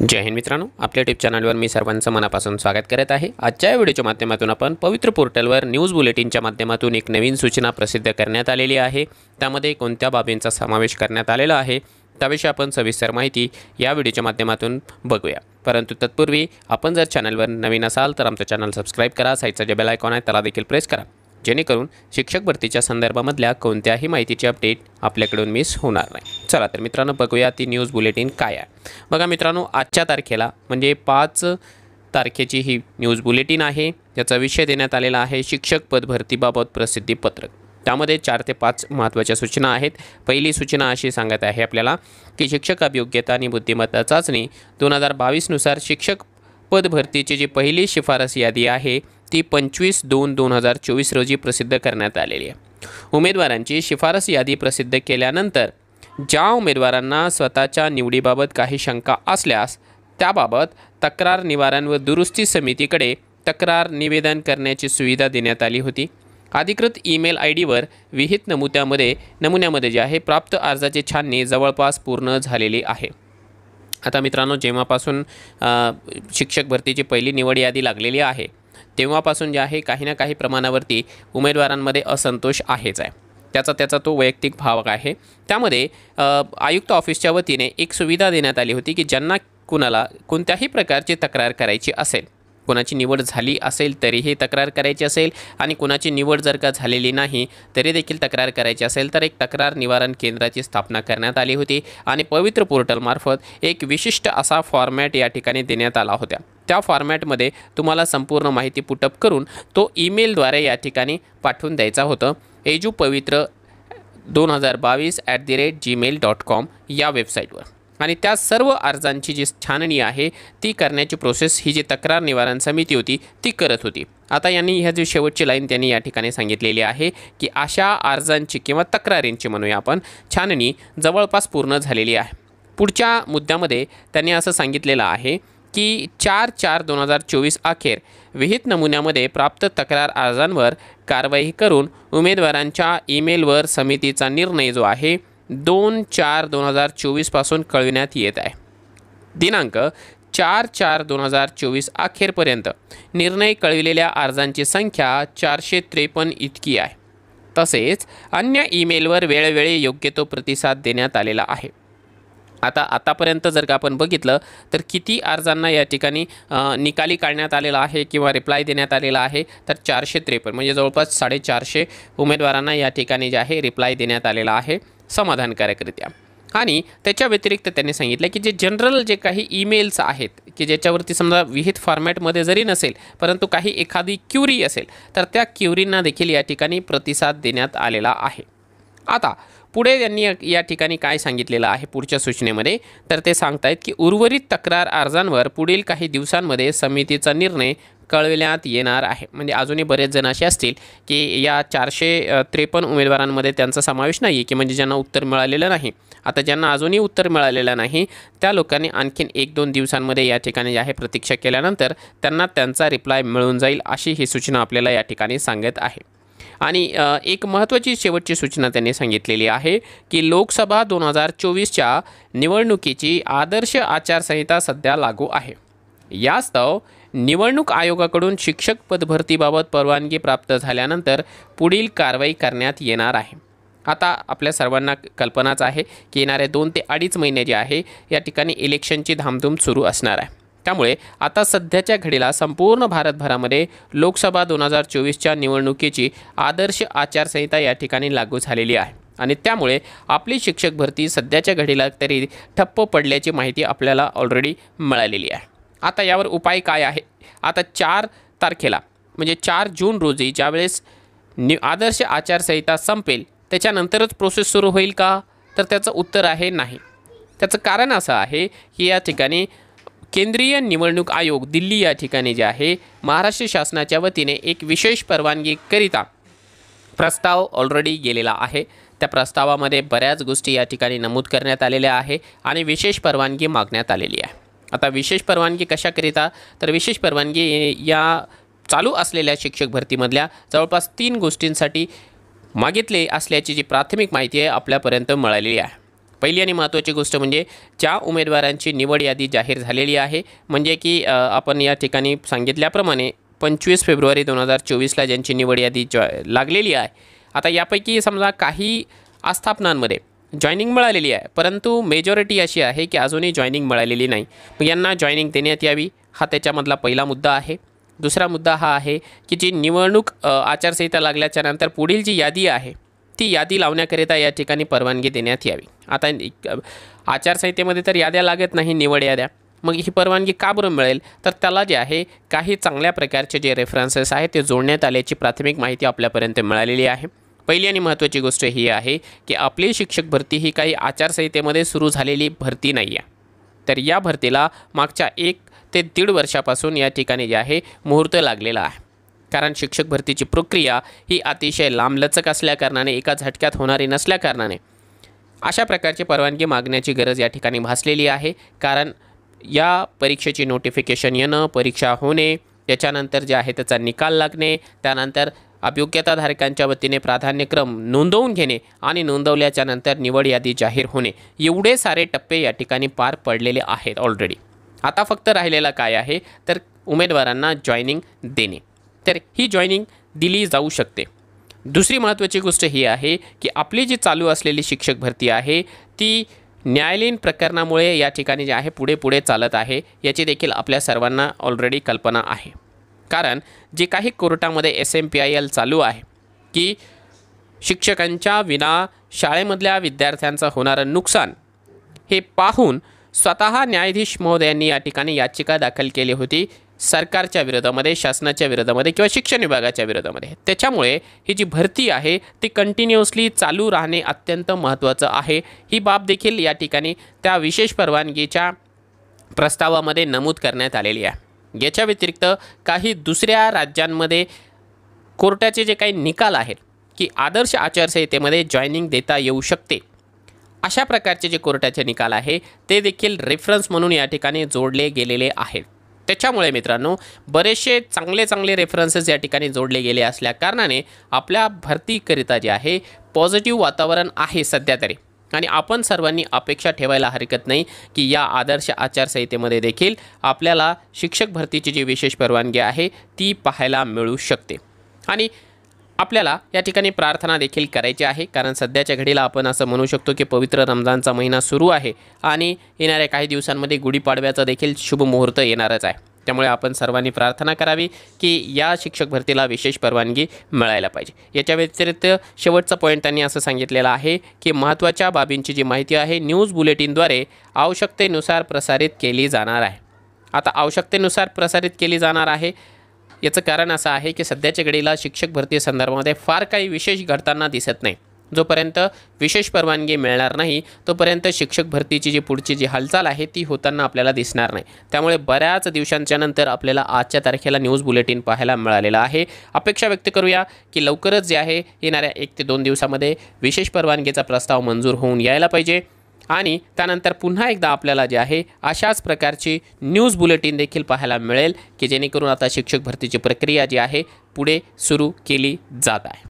जय हिंद मित्रांनो, आपल्या यूट्यूब चॅनलवर मी सर्वांचं मनापासून स्वागत करत आहे। आजच्या व्हिडिओच्या माध्यमातून आपण पवित्र पोर्टलवर न्यूज बुलेटिनच्या माध्यमातून एक नवीन सूचना प्रसिद्ध करण्यात आलेली आहे। त्यामध्ये कोणत्या बाबींचा समावेश करण्यात आलेला आहे त्याविषयी आपण सविस्तर माहिती या व्हिडिओच्या माध्यमातून बघूया। परंतु तत्पूर्वी आपण जर चॅनलवर नवीन असाल तर आमचं चॅनल सबस्क्राइब करा, साईडचा जे बेल आयकॉन आहे त्याला देखील प्रेस करा, जेणेकरून शिक्षक भरतीच्या संदर्भामधल्या कोणत्याही माहितीची अपडेट आपल्याकडून मिस होणार नाही। चला तर मित्रांनो, बघूया ती न्यूज बुलेटिन काय आहे। बघा मित्रांनो, आजच्या तारखेला म्हणजे 5 तारखेची ही न्यूज बुलेटिन आहे। याचा विषय देण्यात आलेला आहे शिक्षक पद भरतीबाबत प्रसिद्धी पत्रक। त्यामध्ये 4 ते 5 महत्त्वाच्या सूचना आहेत। पहिली सूचना अशी सांगत आहे आपल्याला की शिक्षक अभियोग्यता आणि बुद्धिमत्ता चाचणी 2022 नुसार शिक्षक पद भरतीची जी पहिली शिफारस यादी आहे ती 25/2/2024 रोजी प्रसिद्ध करण्यात आलेली आहे। उमेदवारांची शिफारस यादी प्रसिद्ध केल्यानंतर ज्या उमेदवारांना स्वतःच्या निवडीबाबत काही शंका असल्यास त्याबाबत तक्रार निवारण व दुरुस्ती समितीकडे तक्रार निवेदन करण्याची सुविधा देण्यात आली होती। अधिकृत ईमेल आयडीवर विहित नमुन्यामध्ये जे आहे प्राप्त अर्जाची छाननी जवळपास पूर्ण झालेली आहे। आता मित्रांनो, जेव्हापासून शिक्षक भरतीची पहिली निवड यादी लागलेली आहे तेव्हापासून जे आहे काही ना काही प्रमाणावरती उमेदवारांमध्ये असंतोष आहेच आहे। त्याचा तो वैयक्तिक भाव आहे। त्यामध्ये आयुक्त ऑफिसच्या वतीने एक सुविधा देण्यात आली होती की ज्यांना कुणाला कोणत्याही प्रकारची तक्रार करायची असेल, कोणाची निवड झाली असेल तरीही तक्रार करायची असेल आणि कोणाची निवड जर का झालेली नाही तरी देखील तक्रार करायची असेल तर एक तक्रार निवारण केंद्राची स्थापना करण्यात आली होती आणि पवित्र पोर्टलमार्फत एक विशिष्ट असा फॉर्मॅट या ठिकाणी देण्यात आला होता। त्या फॉर्मॅटमध्ये तुम्हाला संपूर्ण माहिती पुटअप करून तो ईमेलद्वारे या ठिकाणी पाठवून द्यायचा होतं edupavitra2022@gmail.com या वेबसाईटवर। आणि त्या सर्व अर्जांची जी छाननी आहे ती करण्याची प्रोसेस ही जी तक्रार निवारण समिती होती ती करत होती। आता यांनी ह्या जी शेवटची लाईन त्यांनी या ठिकाणी सांगितलेली आहे की अशा अर्जांची किंवा तक्रारींची म्हणूया आपण छाननी जवळपास पूर्ण झालेली आहे। पुढच्या मुद्द्यामध्ये त्यांनी असं सांगितलेलं आहे की 4/4/2024 अखेर विहित नमुन्यामध्ये प्राप्त तक्रार अर्जांवर कारवाई करून उमेदवारांच्या ईमेलवर समितीचा निर्णय जो आहे 2/4/2024 पासून कळविण्यात येत आहे। दिनांक 4/4/2024 अखेरपर्यंत निर्णय कळविलेल्या अर्जांची संख्या 453 इतकी आहे। तसेच अन्य ईमेलवर वेळोवेळी योग्य तो प्रतिसाद देण्यात आलेला आहे। आतापर्यंत जर का आपण बघितलं तर किती अर्जांना या ठिकाणी निकाली काढण्यात आलेला आहे किंवा रिप्लाय देण्यात आलेला आहे तर 453 म्हणजे जवळपास 450 उमेदवारांना या ठिकाणी जे आहे रिप्लाय देण्यात आलेला आहे समाधानकारकरित्या। आणि त्याच्या व्यतिरिक्त त्यांनी सांगितलं की जे जनरल जे काही ईमेल्स आहेत की ज्याच्यावरती समजा विहित फॉर्मॅटमध्ये जरी नसेल परंतु काही एखादी क्युरी असेल तर त्या क्युरींना देखील या ठिकाणी प्रतिसाद देण्यात आलेला आहे। आता पुढे त्यांनी या ठिकाणी काय सांगितलेलं आहे पुढच्या सूचनेमध्ये तर ते सांगतायत की उर्वरित तक्रार अर्जांवर पुढील काही दिवसांमध्ये समितीचा निर्णय कळविण्यात येणार आहे। म्हणजे अजूनही बरेच जण असे असतील की या 453 उमेदवारांमध्ये त्यांचा समावेश नाही आहे की म्हणजे ज्यांना उत्तर मिळालेलं नाही। आता ज्यांना अजूनही उत्तर मिळालेलं नाही त्या लोकांनी आणखीन 1-2 दिवसांमध्ये या ठिकाणी जे आहे प्रतीक्षा केल्यानंतर त्यांना त्यांचा रिप्लाय मिळून जाईल अशी ही सूचना आपल्याला या ठिकाणी सांगत आहे। आणि एक महत्त्वाची शेवटची सूचना त्यांनी सांगितलेली आहे की लोकसभा 2024च्या निवडणुकीची आदर्श आचारसंहिता सध्या लागू आहे। यास्तव निवडणूक आयोगाकडून शिक्षक पदभरतीबाबत परवानगी प्राप्त झाल्यानंतर पुढील कारवाई करण्यात येणार आहे। आता आपल्या सर्वांना कल्पनाच आहे की येणारे 2 ते 2.5 महिने जे आहे या ठिकाणी इलेक्शनची धामधूम सुरू असणार आहे। त्यामुळे आता सध्याच्या घडीला संपूर्ण भारतभरामध्ये लोकसभा 2024च्या निवडणुकीची आदर्श आचारसंहिता या ठिकाणी लागू झालेली आहे आणि त्यामुळे आपली शिक्षक भरती सध्याच्या घडीला तरी ठप्प पडल्याची माहिती आपल्याला ऑलरेडी मिळालेली आहे। आता यावर उपाय काय आहे? आता 4 तारखेला म्हणजे 4 जून रोजी ज्यावेळेस आदर्श आचारसंहिता संपेल त्याच्यानंतरच प्रोसेस सुरू होईल का? तर त्याचं उत्तर आहे नाही। त्याचं कारण असं आहे की या ठिकाणी केंद्रीय निवडणूक आयोग दिल्ली या ठिकाणी जे आहे महाराष्ट्र शासनाच्या वतीने एक विशेष परवानगीकरिता प्रस्ताव ऑलरेडी गेलेला आहे। त्या प्रस्तावामध्ये बऱ्याच गोष्टी या ठिकाणी नमूद करण्यात आलेल्या आहे आणि विशेष परवानगी मागण्यात आलेली आहे। आता विशेष परवानगी कशाकरिता तर विशेष परवानगी या चालू असलेल्या शिक्षक भरतीमधल्या जवळपास 3 गोष्टींसाठी मागितले असल्याची जी प्राथमिक माहिती आहे आपल्यापर्यंत मिळालेली आहे। पहिली आणि महत्त्वाची गोष्ट म्हणजे ज्या उमेदवारांची निवड यादी जाहीर झालेली आहे, म्हणजे की आपण या ठिकाणी सांगितल्याप्रमाणे 25 फेब्रुवारी 2024ला ज्यांची निवड यादी लागलेली आहे. आता यापैकी समजा काही आस्थापनांमध्ये जॉईनिंग मिळालेली आहे, परंतु मेजॉरिटी अशी आहे की अजूनही जॉईनिंग मिळालेली नाही. मग यांना जॉईनिंग देण्यात यावी, हा त्याच्यामधला पहिला मुद्दा आहे. दुसरा मुद्दा हा आहे की जी निवडणूक आचारसंहिता लागल्याच्या नंतर पुढील जी यादी आहे ती यादी लावण्याकरिता या ठिकाणी परवानगी देण्यात यावी. आता आचारसंहितेमध्ये तर याद्या लागत नाही, निवड याद्या. मग ही परवानगी का बरं मिळेल, तर त्याला जे आहे काही चांगल्या प्रकारचे जे रेफरन्सेस आहेत ते जोडण्यात आल्याची प्राथमिक माहिती आपल्यापर्यंत मिळालेली आहे. पहिली आणि महत्त्वाची गोष्ट ही आहे की आपली शिक्षक भरती ही काही आचारसंहितेमध्ये सुरू झालेली भरती नाही आहे. तर या भरतीला मागच्या 1 ते 1.5 वर्षापासून या ठिकाणी जे आहे मुहूर्त लागलेला आहे. कारण शिक्षक भरतीची प्रक्रिया ही अतिशय लांबलचक असल्याकारणाने, एका झटक्यात होणारी नसल्याकारणाने अशा प्रकारची परवानगी मागण्याची गरज या ठिकाणी भासलेली आहे. कारण या परीक्षेची नोटिफिकेशन येणं, परीक्षा होणे, त्याच्यानंतर जे आहे त्याचा निकाल लागणे, त्यानंतर अभियोग्यताधारकांच्या वतीने प्राधान्यक्रम नोंदवून घेणे आणि नोंदवल्याच्या नंतर निवड यादी जाहीर होणे, एवढे सारे टप्पे या ठिकाणी पार पडलेले आहेत ऑलरेडी. आता फक्त राहिलेला काय आहे तर उमेदवारांना जॉईनिंग देणे. तर ही जॉईनिंग दिली जाऊ शकते. दुसरी महत्त्वाची गोष्ट ही आहे की आपली जी चालू असलेली शिक्षक भरती आहे ती न्यायालयीन प्रकरणामुळे या ठिकाणी जे आहे पुढे चालत आहे, याची देखील आपल्या सर्वांना ऑलरेडी कल्पना आहे. कारण जे काही कोर्टामध्ये SMPIL चालू आहे की शिक्षकांच्या विना शाळेमधल्या विद्यार्थ्यांचं होणारं नुकसान हे पाहून स्वतः न्यायाधीश महोदयांनी या ठिकाणी याचिका दाखल केली होती सरकारच्या विरोधामध्ये, शासनाच्या विरोधामध्ये किंवा शिक्षण विभागाच्या विरोधामध्ये. त्याच्यामुळे ही जी भरती आहे ती कंटिन्युअसली चालू राहणे अत्यंत महत्त्वाचं आहे. ही बाब देखील या ठिकाणी त्या विशेष परवानगीच्या प्रस्तावामध्ये नमूद करण्यात आलेली आहे. याच्या व्यतिरिक्त काही दुसऱ्या राज्यांमध्ये कोर्टाचे जे काही निकाल आहेत की आदर्श आचारसंहितेमध्ये जॉईनिंग देता येऊ शकते, अशा प्रकारचे जे कोर्टाचे निकाल आहे ते देखील रेफरन्स म्हणून या ठिकाणी जोडले गेलेले आहेत. त्याच्यामुळे मित्रांनो बरेचसे चांगले रेफरन्सेस या ठिकाणी जोडले गेले असल्या कारणाने आपल्या भरतीकरिता जे आहे पॉझिटिव्ह वातावरण आहे सध्या तरी. आणि आपण सर्वांनी अपेक्षा ठेवायला हरकत नाही की या आदर्श आचारसंहितेमध्ये देखील आपल्याला शिक्षक भरतीची जी विशेष परवानगी आहे ती पाहायला मिळू शकते. आणि आपल्याला या ठिकाणी प्रार्थना देखील करायची आहे. कारण सध्याच्या घडीला आपण असं म्हणू शकतो की पवित्र रमजानचा महिना सुरू आहे आणि येणाऱ्या काही दिवसांमध्ये गुढीपाडव्याचा देखील शुभ मुहूर्त येणारच आहे. त्यामुळे आपण सर्वांनी प्रार्थना करावी की या शिक्षक भरतीला विशेष परवानगी मिळायला पाहिजे. याच्या व्यतिरिक्त शेवटचा पॉईंट त्यांनी असं सांगितलेलं आहे की महत्त्वाच्या बाबींची जी माहिती आहे न्यूज बुलेटिनद्वारे आवश्यकतेनुसार प्रसारित केली जाणार आहे. आता आवश्यकतेनुसार प्रसारित केली जाणार आहे याचं कारण असं आहे की सध्याच्या घडीला शिक्षक भरती संदर्भामध्ये फार काही विशेष घडताना दिसत नाही. जोपर्यंत विशेष परवानगी मिळणार नाही तोपर्यंत शिक्षक भरतीची जी पुढची जी हालचाल आहे ती होताना आपल्याला दिसणार नाही. त्यामुळे बऱ्याच दिवसांच्या नंतर आपल्याला आजच्या तारखेला न्यूज बुलेटिन पाहायला मिळालेलं आहे. अपेक्षा व्यक्त करूया की लवकरच जे आहे येणाऱ्या 1 ते 2 दिवसामध्ये विशेष परवानगीचा प्रस्ताव मंजूर होऊन यायला पाहिजे आणि त्यानंतर पुन्हा एकदा आपल्याला जे आहे अशाच प्रकारची न्यूज बुलेटिन देखील पाहायला मिळेल की जेणेकरून आता शिक्षक भरतीची प्रक्रिया जी आहे पुढे सुरू केली जात आहे.